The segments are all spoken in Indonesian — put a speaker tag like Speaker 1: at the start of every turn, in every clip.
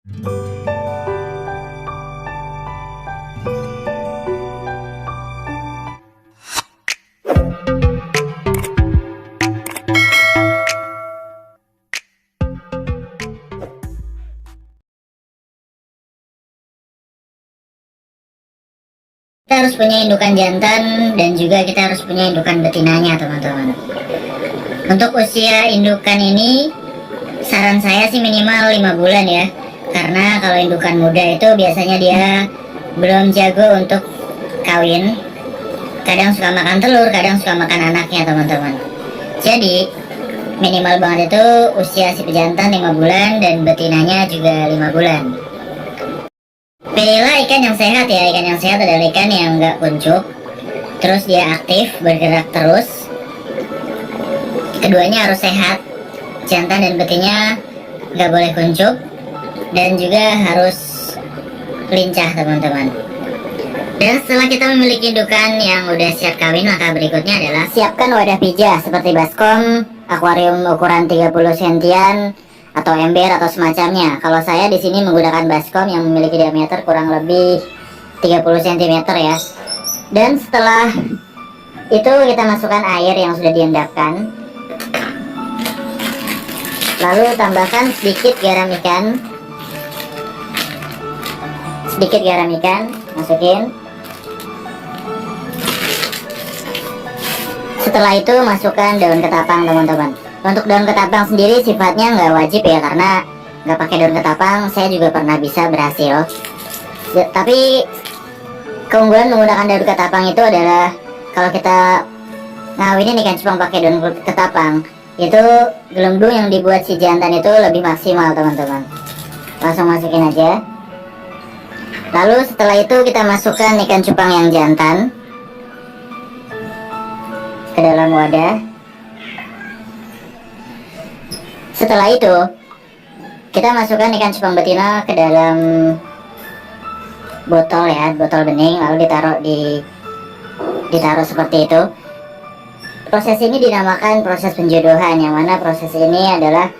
Speaker 1: Kita harus punya indukan jantan dan juga kita harus punya indukan betinanya, teman-teman. Untuk usia indukan ini saran saya sih minimal 5 bulan ya, karena kalau indukan muda itu biasanya dia belum jago untuk kawin, kadang suka makan telur, kadang suka makan anaknya, teman-teman. Jadi minimal banget itu usia si pejantan 5 bulan dan betinanya juga 5 bulan. Pilihlah ikan yang sehat ya. Ikan yang sehat adalah ikan yang nggak kuncup, terus dia aktif, bergerak terus. Keduanya harus sehat, jantan dan betinnya nggak boleh kuncup, dan juga harus lincah, teman-teman. Dan setelah kita memiliki indukan yang udah siap kawin, maka berikutnya adalah siapkan wadah pijah seperti baskom, akuarium ukuran 30 sentian, atau ember atau semacamnya. Kalau saya di sini menggunakan baskom yang memiliki diameter kurang lebih 30 cm ya. Dan setelah itu kita masukkan air yang sudah diendapkan. Lalu tambahkan sedikit garam ikan. Sedikit garam ikan, masukin. Setelah itu masukkan daun ketapang, teman-teman. Untuk daun ketapang sendiri sifatnya nggak wajib ya, karena nggak pakai daun ketapang saya juga pernah bisa berhasil. Tapi keunggulan menggunakan daun ketapang itu adalah kalau kita ngawinin ikan cupang pakai daun ketapang, itu gelembung yang dibuat si jantan itu lebih maksimal, teman-teman. Langsung masukin aja. Lalu setelah itu kita masukkan ikan cupang yang jantan ke dalam wadah. Setelah itu kita masukkan ikan cupang betina ke dalam botol ya, botol bening, lalu ditaruh seperti itu. Proses ini dinamakan proses penjodohan, yang mana proses ini adalah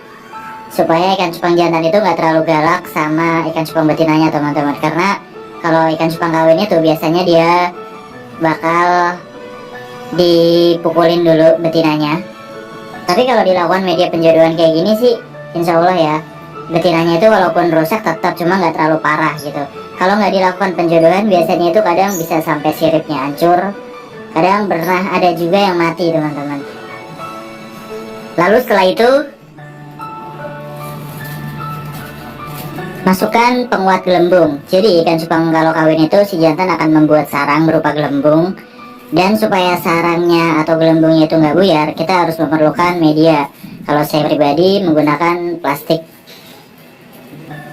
Speaker 1: supaya ikan cupang jantan itu nggak terlalu galak sama ikan cupang betinanya, teman-teman. Karena kalau ikan cupang kawin itu biasanya dia bakal dipukulin dulu betinanya. Tapi kalau dilakukan media penjodohan kayak gini sih, insya Allah ya, betinanya itu walaupun rusak tetap, cuma nggak terlalu parah gitu. Kalau nggak dilakukan penjodohan, biasanya itu kadang bisa sampai siripnya hancur. Kadang pernah ada juga yang mati, teman-teman. Lalu setelah itu masukkan penguat gelembung. Jadi ikan cupang kalau kawin itu si jantan akan membuat sarang berupa gelembung. Dan supaya sarangnya atau gelembungnya itu nggak buyar, kita harus memerlukan media. Kalau saya pribadi menggunakan plastik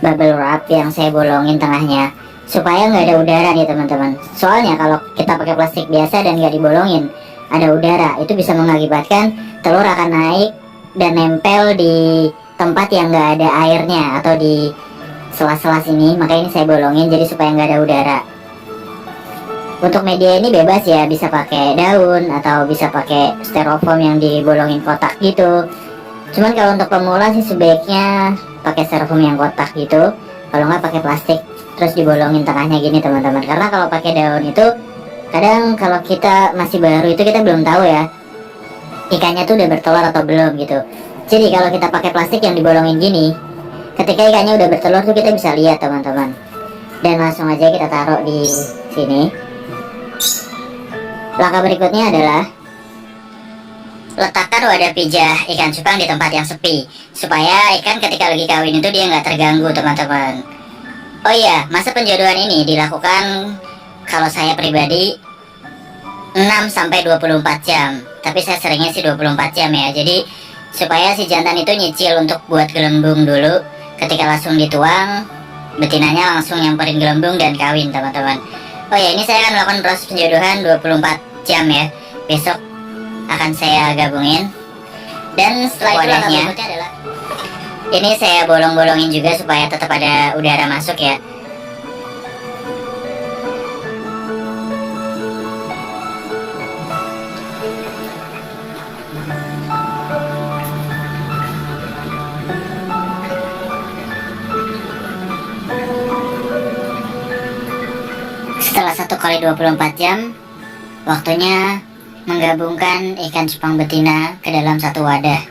Speaker 1: bubble wrap yang saya bolongin tengahnya, supaya nggak ada udara nih, teman-teman. Soalnya kalau kita pakai plastik biasa dan nggak dibolongin, ada udara, itu bisa mengakibatkan telur akan naik dan nempel di tempat yang nggak ada airnya atau di sela-sela sini. Makanya ini saya bolongin jadi supaya nggak ada udara. Untuk media ini bebas ya, bisa pakai daun atau bisa pakai styrofoam yang dibolongin kotak gitu. Cuman kalau untuk pemula sih sebaiknya pakai styrofoam yang kotak gitu. Kalau nggak pakai plastik terus dibolongin tengahnya gini, teman-teman. Karena kalau pakai daun itu kadang kalau kita masih baru itu kita belum tahu ya ikannya tuh udah bertelur atau belum gitu. Jadi kalau kita pakai plastik yang dibolongin gini, ketika ikannya udah bertelur tuh kita bisa lihat, teman-teman. Dan langsung aja kita taruh di sini. Langkah berikutnya adalah letakkan wadah pijah ikan cupang di tempat yang sepi, supaya ikan ketika lagi kawin itu dia nggak terganggu, teman-teman. Oh iya, masa penjodohan ini dilakukan kalau saya pribadi 6-24 jam. Tapi saya seringnya sih 24 jam ya. Jadi supaya si jantan itu nyicil untuk buat gelembung dulu. Ketika langsung dituang, betinanya langsung nyamperin gelembung dan kawin, teman-teman. Oh ya, ini saya akan melakukan proses penjodohan 24 jam ya. Besok akan saya gabungin. Dan setelah itu wadahnya ini saya bolong-bolongin juga supaya tetap ada udara masuk ya. Setelah 1 kali 24 jam, waktunya menggabungkan ikan cupang betina ke dalam satu wadah.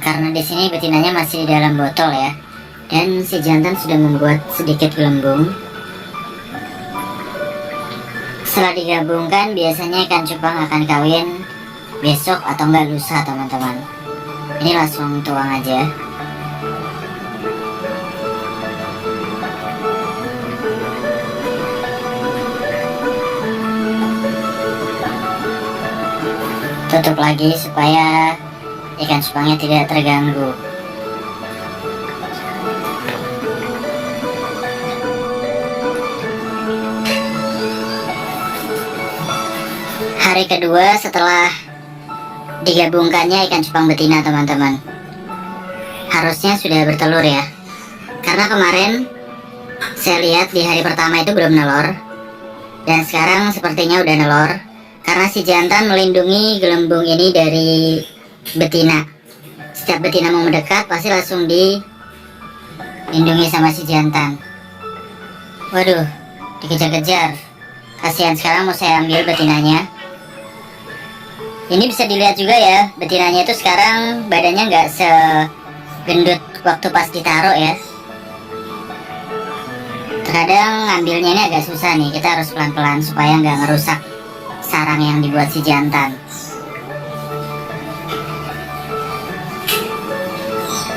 Speaker 1: Karena di sini betinanya masih di dalam botol ya, dan si jantan sudah membuat sedikit gelembung. Setelah digabungkan, biasanya ikan cupang akan kawin besok atau enggak lusa, teman-teman. Ini langsung tuang aja. Tutup lagi supaya ikan cupangnya tidak terganggu. Hari kedua setelah digabungkannya ikan cupang betina, teman-teman, harusnya sudah bertelur ya, karena kemarin saya lihat di hari pertama itu belum nelor, dan sekarang sepertinya udah nelor. Karena si jantan melindungi gelembung ini dari betina. Setiap betina mau mendekat pasti langsung dilindungi sama si jantan. Waduh, dikejar-kejar. Kasihan, sekarang mau saya ambil betinanya. Ini bisa dilihat juga ya, betinanya itu sekarang badannya nggak segendut waktu pas ditaruh ya. Terkadang ngambilnya ini agak susah nih, kita harus pelan-pelan supaya nggak ngerusak sarang yang dibuat si jantan.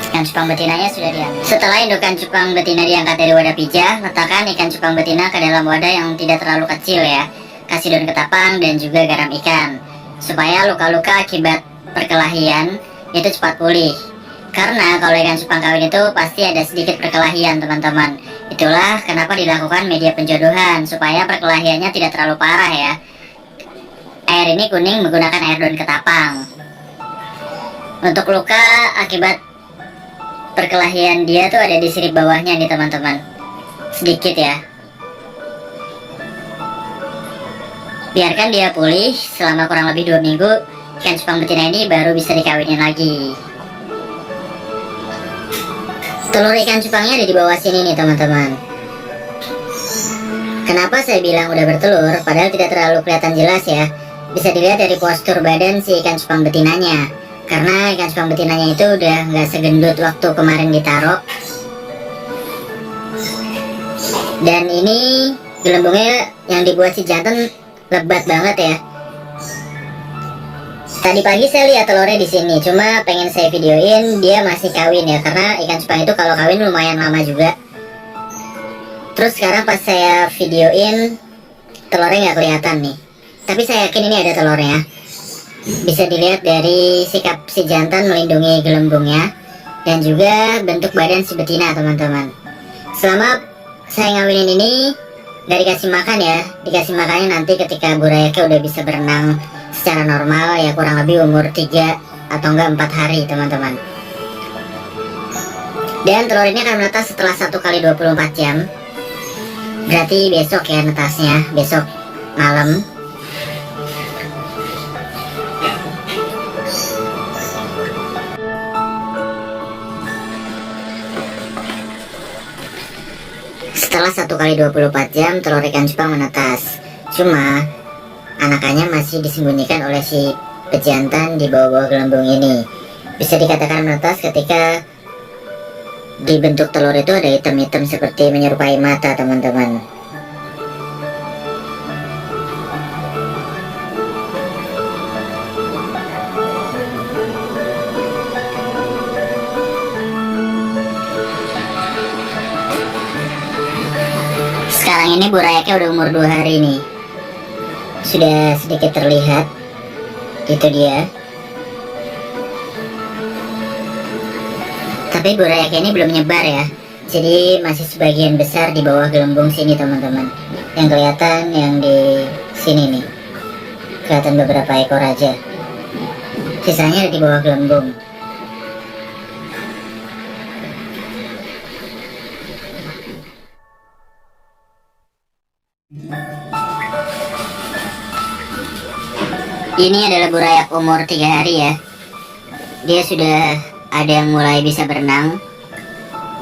Speaker 1: Ikan cupang betinanya sudah diambil. Setelah indukan cupang betina diangkat dari wadah pijah, letakkan ikan cupang betina ke dalam wadah yang tidak terlalu kecil ya. Kasih daun ketapang dan juga garam ikan, supaya luka-luka akibat perkelahian itu cepat pulih. Karena kalau ikan cupang kawin itu pasti ada sedikit perkelahian, teman-teman. Itulah kenapa dilakukan media penjodohan, supaya perkelahiannya tidak terlalu parah ya. Air ini kuning menggunakan air daun ketapang. Untuk luka akibat perkelahian dia tuh ada di sirip bawahnya nih, teman-teman. Sedikit ya. Biarkan dia pulih selama kurang lebih 2 minggu. Ikan cupang betina ini baru bisa dikawinin lagi. Telur ikan cupangnya ada di bawah sini nih, teman-teman. Kenapa saya bilang udah bertelur padahal tidak terlalu kelihatan jelas ya? Bisa dilihat dari postur badan si ikan cupang betinanya. Karena ikan cupang betinanya itu udah nggak segendut waktu kemarin ditaruh. Dan ini gelembungnya yang dibuat si jantan lebat banget ya. Tadi pagi saya lihat telurnya di sini, cuma pengen saya videoin dia masih kawin ya, karena ikan cupang itu kalau kawin lumayan lama juga. Terus sekarang pas saya videoin telurnya nggak kelihatan nih. Tapi saya yakin ini ada telurnya. Bisa dilihat dari sikap si jantan melindungi gelembungnya dan juga bentuk badan si betina, teman-teman. Selama saya ngawinin ini gak dikasih makan ya. Dikasih makannya nanti ketika burayaknya udah bisa berenang secara normal ya, kurang lebih umur 3 atau enggak 4 hari, teman-teman. Dan telur ini akan menetas setelah 1 kali 24 jam. Berarti besok ya netasnya, besok malam. Setelah 1 kali 24 jam telur ikan cupang menetas. Cuma anakannya masih disembunyikan oleh si pejantan di bawah-bawah gelembung ini. Bisa dikatakan menetas ketika di bentuk telur itu ada hitam-hitam seperti menyerupai mata, teman-teman. Sekarang ini burayaknya udah umur 2 hari nih. Sudah sedikit terlihat. Itu dia. Tapi burayaknya ini belum nyebar ya. Jadi masih sebagian besar di bawah gelembung sini, teman-teman. Yang kelihatan yang di sini nih. Kelihatan beberapa ekor aja. Sisanya ada di bawah gelembung. Ini adalah burayak umur 3 hari ya. Dia sudah ada yang mulai bisa berenang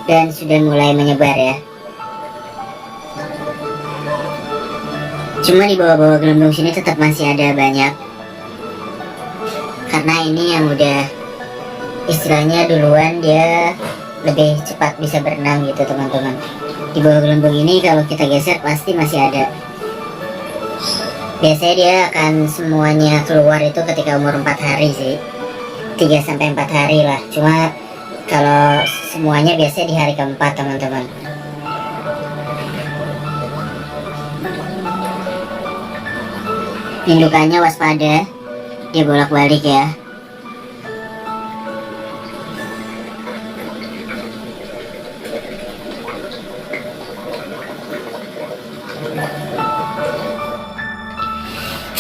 Speaker 1: dan sudah mulai menyebar ya. Cuma di bawah-bawah gelembung sini tetap masih ada banyak, karena ini yang udah istilahnya duluan, dia lebih cepat bisa berenang gitu teman-teman. Di bawah gelembung ini kalau kita geser pasti masih ada. Biasanya dia akan semuanya keluar itu ketika umur 4 hari sih, 3-4 hari lah. Cuma kalau semuanya biasanya di hari keempat teman-teman. Indukannya waspada, dia bolak-balik ya.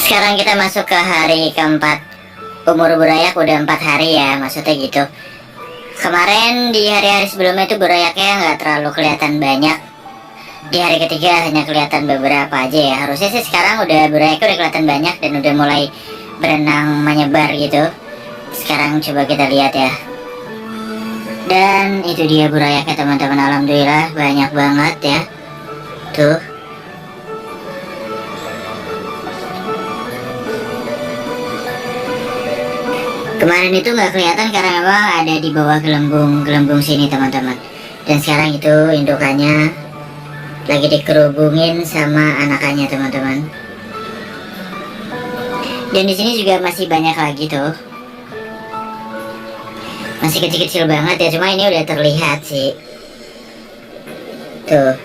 Speaker 1: Sekarang kita masuk ke hari keempat. Umur burayak udah 4 hari ya, maksudnya gitu. Kemarin di hari-hari sebelumnya itu burayaknya nggak terlalu kelihatan banyak. Di hari ketiga hanya kelihatan beberapa aja ya. Harusnya sih sekarang udah burayaknya udah kelihatan banyak dan udah mulai berenang menyebar gitu. Sekarang coba kita lihat ya. Dan itu dia burayaknya teman-teman, alhamdulillah banyak banget ya. Tuh. Kemarin itu nggak kelihatan karena memang ada di bawah gelembung sini teman-teman. Dan sekarang itu indukannya lagi dikerubungin sama anakannya teman-teman. Dan di sini juga masih banyak lagi tuh. Masih kecil-kecil banget ya, cuma ini udah terlihat sih. Tuh.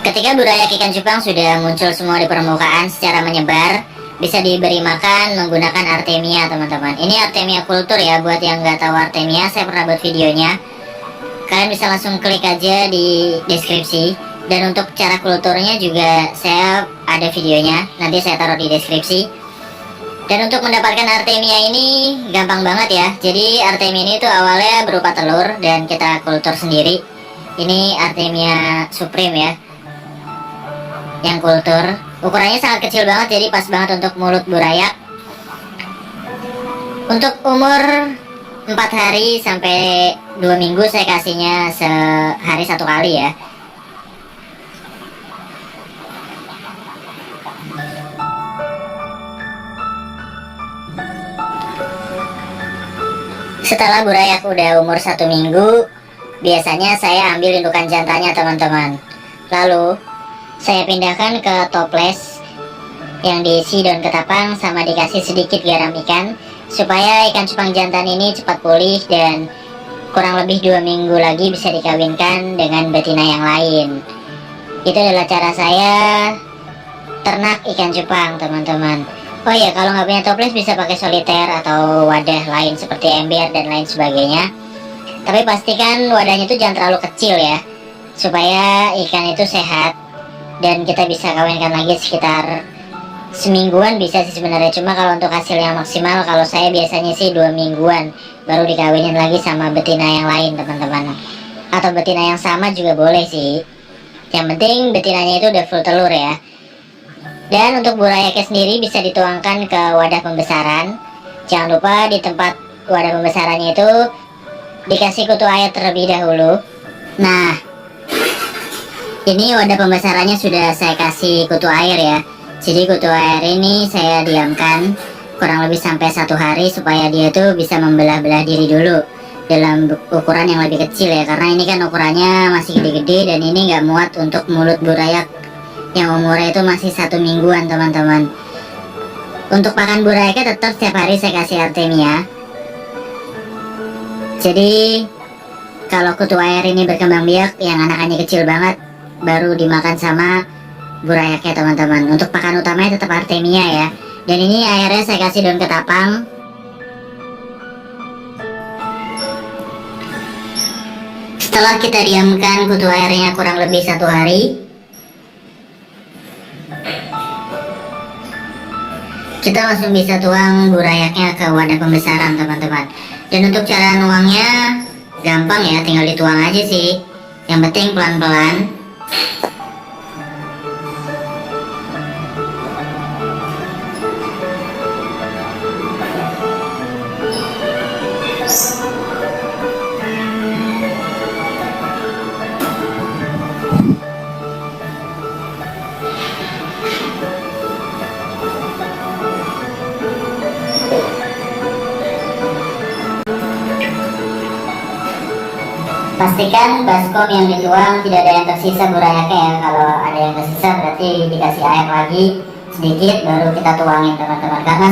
Speaker 1: Ketika burayak ikan cupang sudah muncul semua di permukaan secara menyebar, bisa diberi makan menggunakan artemia teman-teman. Ini artemia kultur ya, buat yang nggak tahu artemia, saya pernah buat videonya. Kalian bisa langsung klik aja di deskripsi. Dan untuk cara kulturnya juga saya ada videonya, nanti saya taruh di deskripsi. Dan untuk mendapatkan artemia ini gampang banget ya. Jadi artemia ini tuh awalnya berupa telur dan kita kultur sendiri. Ini artemia supreme ya, yang kultur. Ukurannya sangat kecil banget, jadi pas banget untuk mulut burayak. Untuk umur 4 hari sampai 2 minggu saya kasihnya sehari 1 kali ya. Setelah burayak udah umur 1 minggu, biasanya saya ambil indukan jantannya teman-teman. Lalu saya pindahkan ke toples yang diisi daun ketapang sama dikasih sedikit garam ikan, supaya ikan cupang jantan ini cepat pulih dan kurang lebih 2 minggu lagi bisa dikawinkan dengan betina yang lain. Itu adalah cara saya ternak ikan cupang teman-teman. Oh ya, kalau nggak punya toples bisa pakai soliter atau wadah lain seperti ember dan lain sebagainya. Tapi pastikan wadahnya itu jangan terlalu kecil ya, supaya ikan itu sehat. Dan kita bisa kawinkan lagi sekitar semingguan bisa sih sebenarnya. Cuma kalau untuk hasil yang maksimal, kalau saya biasanya sih 2 mingguan baru dikawinin lagi sama betina yang lain teman-teman. Atau betina yang sama juga boleh sih. Yang penting betinanya itu udah full telur ya. Dan untuk burayaknya sendiri bisa dituangkan ke wadah pembesaran. Jangan lupa di tempat wadah pembesarannya itu dikasih kutu air terlebih dahulu. Nah, ini wadah pembesarannya sudah saya kasih kutu air ya. Jadi kutu air ini saya diamkan kurang lebih sampai 1 hari supaya dia tuh bisa membelah-belah diri dulu dalam ukuran yang lebih kecil ya. Karena ini kan ukurannya masih gede-gede dan ini nggak muat untuk mulut burayak yang umurnya itu masih 1 mingguan teman-teman. Untuk pakan burayaknya tetap setiap hari saya kasih artemia. Jadi kalau kutu air ini berkembang biak yang anakannya kecil banget, baru dimakan sama burayaknya teman-teman. Untuk pakan utamanya tetap artemia ya. Dan ini airnya saya kasih daun ketapang. Setelah kita diamkan kutu airnya kurang lebih 1 hari, kita langsung bisa tuang burayaknya ke wadah pembesaran teman-teman. Dan untuk cara nuangnya gampang ya, tinggal dituang aja sih. Yang penting pelan-pelan. Pastikan baskom yang dituang tidak ada yang tersisa burayaknya ya. Kalau ada yang tersisa berarti dikasih air lagi sedikit baru kita tuangin teman-teman, karena